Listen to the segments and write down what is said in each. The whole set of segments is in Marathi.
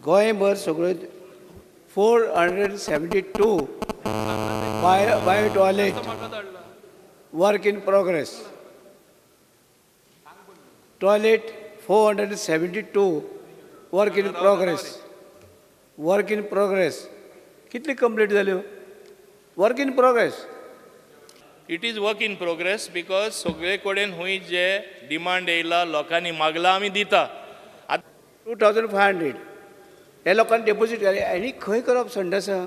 गोंयभर सगळ्यो 472 bio toilet work in progress. Toilet 472 work in progress. Work in progress कितली कंप्लीट जाल्यो? Work in progress. It is work in progress because सगळे कडेन हुंय जे डिमांड येयला लोकांनी मागला आमी दिता. 2500 हे लोकांनी डेपोजीट केले. आनी खंय करप संडासा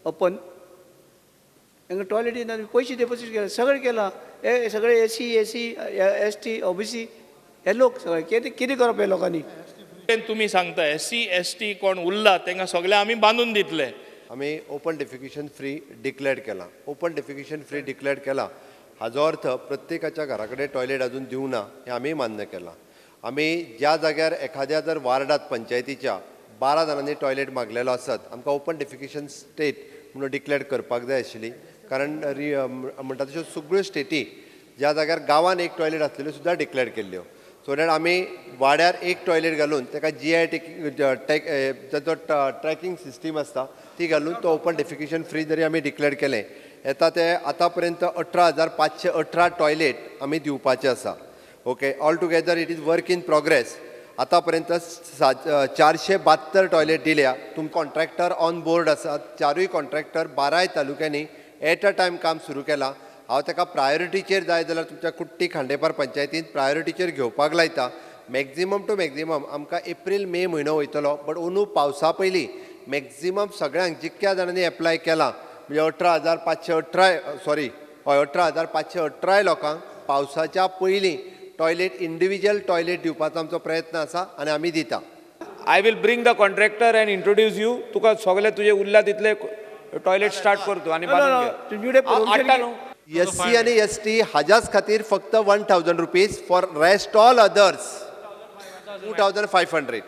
ओपन? हांगा टॉयलेटी ना, पयशे डेपोजीट केले, सगळें केलां. हे सगळे एसी ST OBC हे लोक सगळे कितें करप हे लोकांनी? तुम्ही सांगता SC ST कोण उरला तांकां सगळे आमी बांदून दितले. आम्ही ओपन डेफिकेशन फ्री डिक्लेअर केला. ओपन डेफिकेशन फ्री डिक्लेअर केला हाजो अर्थ प्रत्येकाच्या घराकडे टॉयलेट अजून दिवं ना हे आम्ही मान्य केला. आम्ही ज्या जाग्यार एखाद्या जर वार्डात पंचायतीच्या 12 जाणांनी टॉयलेट मागलेलो आसत आमकां ओपन डेफिकेशन स्टेट म्हणून डिक्लेअर करपाक जाय आशिल्ली. कारण म्हणटा तश्यो सगळ्यो स्टेटी ज्या जाग्यार गांवांत एक टॉयलेट आसलेल्यो सुद्दां डिक्लेअर केल्ल्यो. सो दॅट आमी वाड्यार एक टॉयलेट घालून ताका GI ताचो ट्रॅकिंग सिस्टीम आसता ती घालून तो ओपन डेफिकेशन फ्री जरी आमी डिक्लेअर केलें येता ते आतां पर्यंत 18,518 टॉयलेट आमी दिवपाचे आसा. Okay, all together it is work in progress. आतां पर्यंत 472 टॉयलेट दिल्या. कॉन्ट्रॅक्टर ऑन बोर्ड आसात. 4 कॉन्ट्रॅक्टर 12 तालुक्यांनी एट अ टायम काम सुरू केलां. हांव ताका प्रायोरिटीचेर जाय जाल्यार तुमच्या कुट्टी खांडेपार पंचायतींत प्रायोरिटीचेर घेवपाक लायता. मॅक्झिमम टू मॅक्झिमम आमकां एप्रील मे म्हयनो वयतलो, बट अंदू पावसा पयलीं मॅक्झिमम सगळ्यांक जितक्या जाणांनी एप्लाय केलां म्हणजे 18,518 लोकांक पावसाच्या पयलीं टॉयलेट इंडिविज्युअल टॉयलेट दिवपाचो आमचो प्रयत्न आसा आनी आमी दिता. I will bring the contractor and introduce you. तुका सगळे तुजे उरला तितले टॉयलेट स्टार्ट करतो आणि SC आणि ST हाज्याच खातीर फक्त 1,000 rupees. For rest all others 2,500.